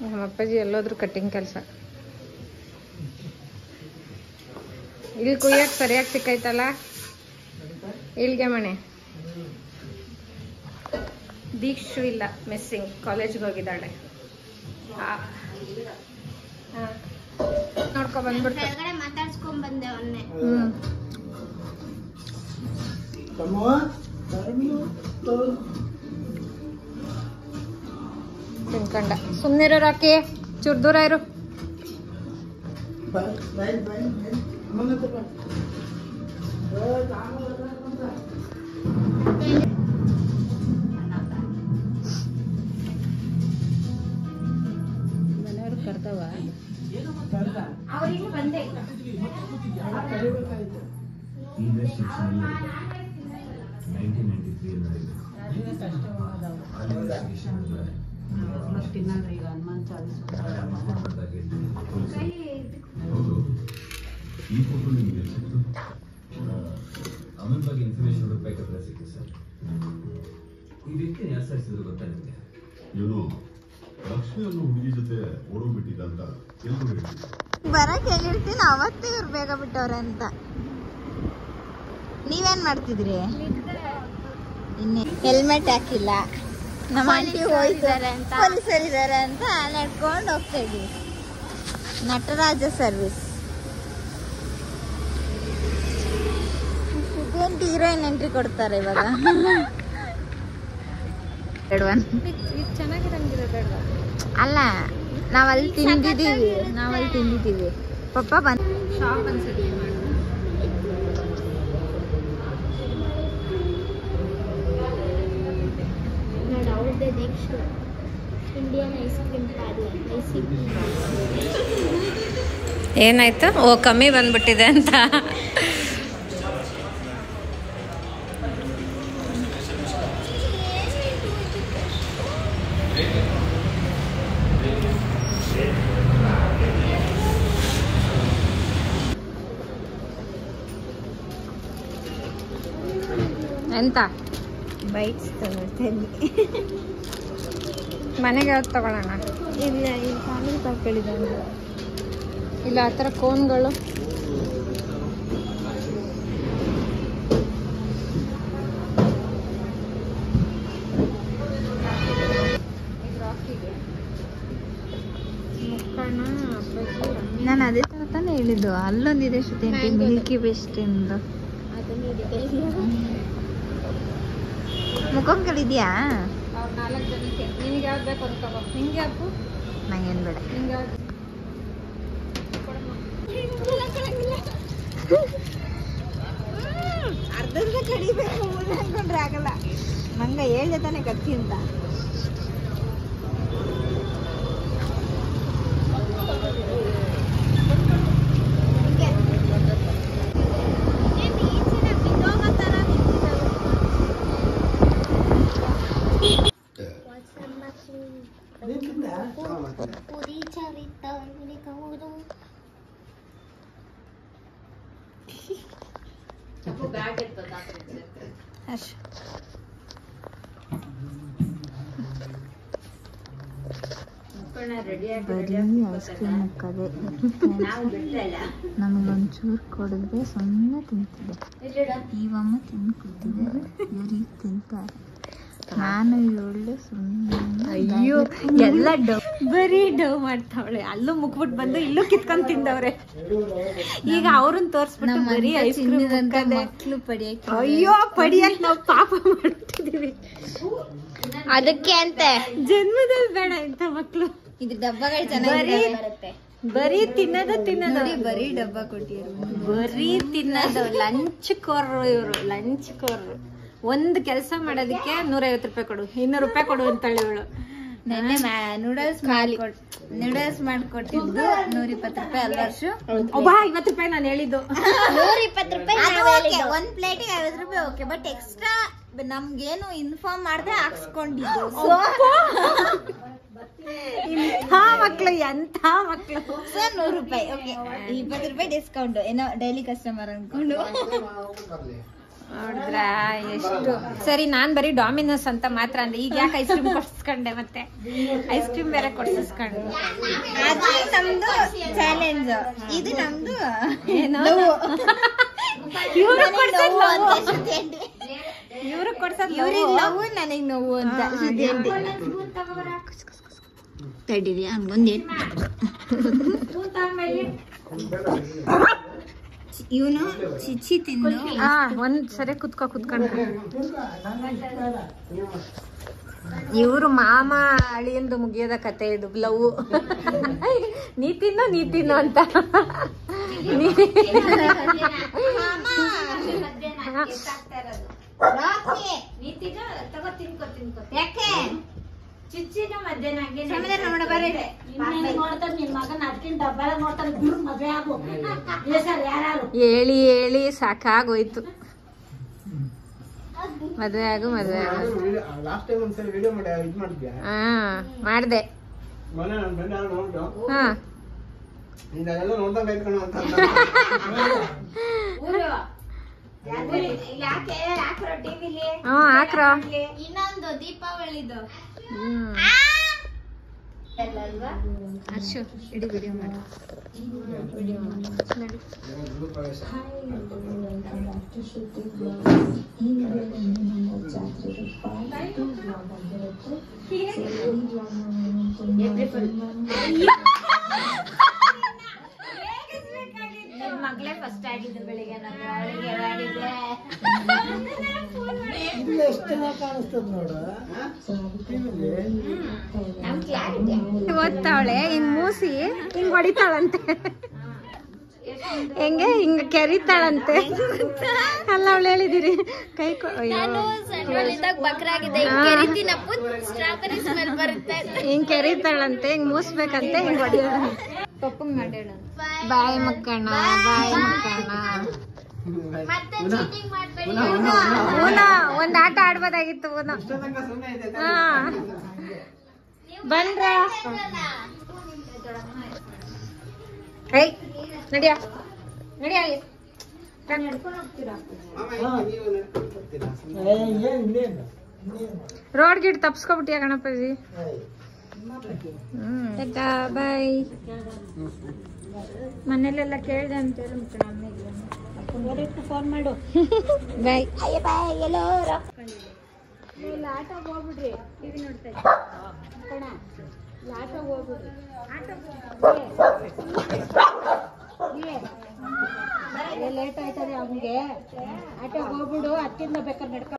ನಮ್ಮ ಅಪ್ಪಾಜಿ ಎಲ್ಲೋದ್ರು ಕಟ್ಟಿಂಗ್ ಕೆಲಸ. ಇಲ್ಲಿ ಕುಯ್ಯಕ್ಕೆ ಸರಿಯಾಗಿ ಸಿಕ್ಕೈತಲ್ಲ. ಇಲ್ಲಿಗೆ ಮನೆ ದೀಕ್ಷು ಇಲ್ಲ, ಮಿಸ್ಸಿಂಗ್, ಕಾಲೇಜ್ಗೆ ಹೋಗಿದ್ದಾಳೆ. ನೋಡ್ಕೊ ಬಂದ್ಬಿಡ್ತಾರೆ. ಮಾತಾಡ್ಸ್ಕೊಂಡ್ ಬಂದೆ ಅವನ್ನೇ. ತಿನ್ಕೊಂಡ ಸುಮ್ಮನಿರೋ ರಾಕಿ, ಚೂರು ದೂರ ಇರು. ಮನೆಯವ್ರು ಕರ್ದವ ಅವ್ರಿಗೆ ಬಂದೆ. ಈ ಫೋಟೋ ನಿಮಗೆ ಸಿಕ್ತು. ಅವನ ಬಗ್ಗೆ ಇನ್ಫಾರ್ಮೇಶನ್ ಬೇಕಾದ್ರೆ ಸಿಕ್ಕಿದೆ ಸರ್. ಈ ವ್ಯಕ್ತಿ ಹೆಸರಿಸಿದ್ರು ಗೊತ್ತಾ ನಿಮಗೆ? ಇವನು ಲಕ್ಷ್ಮಿ ಅನ್ನೋ ಹುಡುಗಿ ಜೊತೆ ಓಡೋಗ್ಬಿಟ್ಟಿದ್ದ ಅಂತ ಎಲ್ಲರೂ ಹೇಳ್ತಿದ್ರು. ಬರಕ್ ಹೇಳಿರ್ತೀನಿ, ಅವತ್ತೇ ಇವ್ರು ಬೇಗ ಬಿಟ್ಟವ್ರೆ ಅಂತ. ನೀವೇನ್ ಮಾಡ್ತಿದ್ರಿ? ಇನ್ನೇ ಹೆಲ್ಮೆಟ್ ಹಾಕಿಲ್ಲ, ನಮ್ಮ ಆಂಟಿ ಪೊಲೀಸರಿದ್ದಾರೆ ಅಂತ ನಡ್ಕೊಂಡು ಹೋಗ್ತಾ ಇದ್ವಿ. ನಟರಾಜ ಸರ್ವಿಸ್. ಹೀರೋಯಿನ್ ಎಂಟ್ರಿ ಕೊಡ್ತಾರೆ ಇವಾಗ. ಅಲ್ಲ, ನಾವಲ್ಲಿ ತಿಂದಿದ್ದೀವಿ. ಪಪ್ಪ ಬಂದು ಶಾಪ್ ಅನ್ಸುತ್ತೆ. ಏನಾಯ್ತು? ಓ, ಕಮ್ಮಿ ಬಂದ್ಬಿಟ್ಟಿದೆ ಅಂತ. ಎಂತ ಬೈಟ್ಸ್ ತಗೊಳ್ತಾ ಇದ್ವಿ. ಮನೆಗೆ ಯಾವ್ದು ತಗೊಳ್ಳೋಣ? ಇಲ್ಲ, ಇಲ್ಲಿ ಫ್ಯಾಮಿಲಿ ತಗೊಳ್ಳಿದ್ದಾರೆ. ಇಲ್ಲ ಆ ಥರ ಕೋನ್ಗಳು. ನಾನು ಅದೇ ತರ ತಾನೇ ಹೇಳಿದ್ದು. ಅಲ್ಲೊಂದಿದೆ ಶ್ರುತಿ, ಮಿಲ್ಕಿ ಬೆಸ್ಟ್ ಎಂದು. ಮುಖಂಗಳಿದ್ಯಾ? 4 ಜನಕ್ಕೆ. ನಿನ್ಗೆ ಯಾವ್ದು ಬೇಕು ಅಂತ ತಗೋ. ನಿಂಗೆ ಯಾವುದು? ನಂಗೇನು ಬೇಡ. ನಿಂಗೆ ಯಾವ್ದು? ಅರ್ಧದ ಕಡಿಬೇಕು, ಅನ್ಕೊಂಡ್ರೆ ಆಗಲ್ಲ. ನಂಗೆ ಹೇಳ್ದೆ ತಾನೆ ಕತ್ತಿ ಅಂತ. ಬರೀ ಐಸ್ ಕ್ರೀಮ್ ಮುಕ್ಕದೆ. ನಮಗೊಂಚೂರು ಕೊಡಿದ್ರೆ ಸುಮ್ಮನೆ ತಿಂತಿದ್ದೆ. ಇವಮ್ಮ ತಿಂದು ಕೂತಿದ್ದಾರೆ, ಇವ್ರಿಗೆ ತಿಂತಾರೆ. ನಾನು ಇವಳು ಸುಮ್ಮನೆ. ಅಯ್ಯೋ, ಎಲ್ಲ ಡವ್, ಬರೀ ಡವ್ ಮಾಡ್ತಾವಳೆ. ಅಲ್ಲೂ ಮುಕ್ಬಿಟ್ಟು ಬಂದು ಇಲ್ಲೂ ಕಿತ್ಕೊಂಡ್ ತಿಂದವ್ರೆ. ಈಗ ಅವ್ರನ್ನ ತೋರ್ಸ್ಬಿಟ್ಟು ಬರೀ ಐಸ್ ಕ್ರೀಮ್ ಮಕ್ಳು ಪಡಿಯಕ್ಕೆ. ಅಯ್ಯೋ, ಪಡಿಯಕ್ ನಾವು ಪಾಪ ಮಾಡ್ತಿದೀವಿ. ಅದಕ್ಕೆ ಅಂತ ಜನ್ಮದಲ್ಲಿ ಬೇಡ ಇಂಥ ಮಕ್ಳು. ಇದು ಡಬ್ಬಗಳು ಚೆನ್ನಾಗಿ ಬರುತ್ತೆ. ಬರೀ ತಿನ್ನೋದು ಬರೀ ಡಬ್ಬ ಕೊಟ್ಟಿರು. ಬರೀ ತಿನ್ನೋದು. ಲಂಚ್ ಕೋರ್ರು ಇವರು, ಲಂಚ್ ಕೋರ್ರು. ಒಂದು ಕೆಲಸ ಮಾಡೋದಕ್ಕೆ 150 ರೂಪಾಯಿ ಕೊಡು, 200 ರೂಪಾಯಿ ಕೊಡು ಅಂತಾಳೆ ಇವಳು. ನೆನ್ನೆ ನೂಡಲ್ಸ್ ಮಾಡ್ಕೊಟ್ಟಿದ್ದು 120 ರೂಪಾಯಿ ಅಲ್ಲರ್ಷು. 50 ರೂಪಾಯಿ ನಾನು ಹೇಳಿದ್ದು. 120 ರೂಪಾಯಿ ಒಂದ್ ಪ್ಲೇಟಿಗೆ 50 ರೂಪಾಯಿ. ಓಕೆ, ಬಟ್ ಎಕ್ಸ್ಟ್ರಾ ನಮ್ಗೇನು ಇನ್ಫಾರ್ಮ್ ಮಾಡ್ದೆ ಹಾಕ್ಸ್ಕೊಂಡಿದ್ದು. ಇಂಥ ಮಕ್ಳು ಎಂಥ ಮಕ್ಳು. ಸರ್ 100 ರೂಪಾಯಿ. ಓಕೆ, 20 ರೂಪಾಯಿ ಡಿಸ್ಕೌಂಟ್. ಏನೋ ಡೈಲಿ ಕಸ್ಟಮರ್ ಅನ್ಕೊಂಡು. ನೋಡಿದ್ರಾ ಎಷ್ಟು ಸರಿ. ನಾನ್ ಬರೀ ಡಾಮಿನೋಸ್ ಅಂತ ಮಾತ್ರ ಅಂದೆ, ಈಗ ಯಾಕೆ ಐಸ್ ಕ್ರೀಮ್ ಕೊಡ್ಸ್ಕೊಂಡೆ, ಮತ್ತೆ ಐಸ್ ಕ್ರೀಮ್ ಬೇರೆ ಕೊಡ್ಸಿಸ್ಕೊಂಡೆ. ಅದು ನಮ್ದು ಚಾಲೆಂಜ್, ಇದು ನಮ್ದು ಏನೋ ಇವ್ರು ಕೊಡ್ಸೋದು ಇವ್ರಿಗೆ ನೋವು ನನಗ್ ನೋವು ಅಂತ ಸುದ್ದಿ ಅಂತೆ. ತಡೀರಿ ಹಂಗೊಂದೇ ಇವನು ಚಿಚ್ಚಿ ತಿಂದು ಒಂದ್ ಸರಿ ಕುತ್ಕೊಂಡು ಇವ್ರು ಮಾಮ ಅಳಿಯಂದು ಮುಗಿಯೋದ ಕತೆ ಇದು. ಲವ್ ನೀ ತಿನ್ನು ಅಂತ. ಯಾಕೆ ಚಿಚ್ಚಿನ ಮಧ್ಯಾಹ್ನ ಹೇಳಿ ಹೇಳಿ ಸಾಕಾಗೋಯ್ತು. ಮದ್ವೆ ಆಗು ಹಾ ಮಾಡ್ದೆ. ಹಾ ಹಾಕ್ರ. ಇನ್ನೊಂದು ದೀಪಾವಳಿದು ಅರ್ಶು ಇಡೀ ವಿಡಿಯೋ ಮಾಡು. ಮಗಳೇ ಫಸ್ಟ್ ಆಗಿದ್ದು ಬೆಳಿಗ್ಗೆ ನಾನು ಅವಳಿಗೆ ಮಾಡಿದ್ದೆ. ಓದ್ತಾವಳೆ ಹಿಂಗ್ ಮೂಸಿ ಹಿಂಗ್ ಹೊಡಿತಾಳಂತೆ, ಹೆಂಗೆ ಹಿಂಗ ಕೆರಿತಾಳಂತೆ. ಅಲ್ಲ ಅವಳು ಹೇಳಿದಿರಿ ಕೈ ಹಿಂಗ್ ಕೆರಿತಾಳಂತೆ, ಹಿಂಗ್ ಮೂಸ್ಬೇಕಂತೆ, ಹಿಂಗ್ ಹೊಡಿಯೋಣ. ಪಪ್ಪಂಗ್ ಮಾಡ್ಯಾಳ. ಬಾಯ್ ಮಕ್ಕಣ್ಣ, ಬಾಯ್ ಮಕ್ಕಣ್ಣ. ಒಂದ್ ಆಟ ಆಡ್ಬೋದಾಗಿತ್ತು. ಹಾ ಬಂದ್ರ ನಡಿಯ ರೋಡ್ ಗಿಡ್ ತಪ್ಸ್ಕೊಬಿಟ್ಟಿಯ ಗಣಪತಿ. ಬಾಯ್. ಮನೇಲೆಲ್ಲ ಕೇಳ್ದೆ ಅಂತ ಫೋನ್ ಮಾಡು. ಬಾಯ್. ಆಟೋಗೆ ಹೋಗ್ಬಿಡ್ರಿ, ಟಿವಿ ನೋಡ್ತಾ ಆಟೋಗೆ ಹೋಗ್ಬಿಡ್ರಿ. ಲೇಟ್ ಆಯ್ತದೆ ಅವ್ನಿಗೆ. ಆಟೋಗೆ ಹೋಗ್ಬಿಡು, ಹತ್ತಿಂದ ಬೇಕಾದ್ರೆ ನಡ್ಕೊ.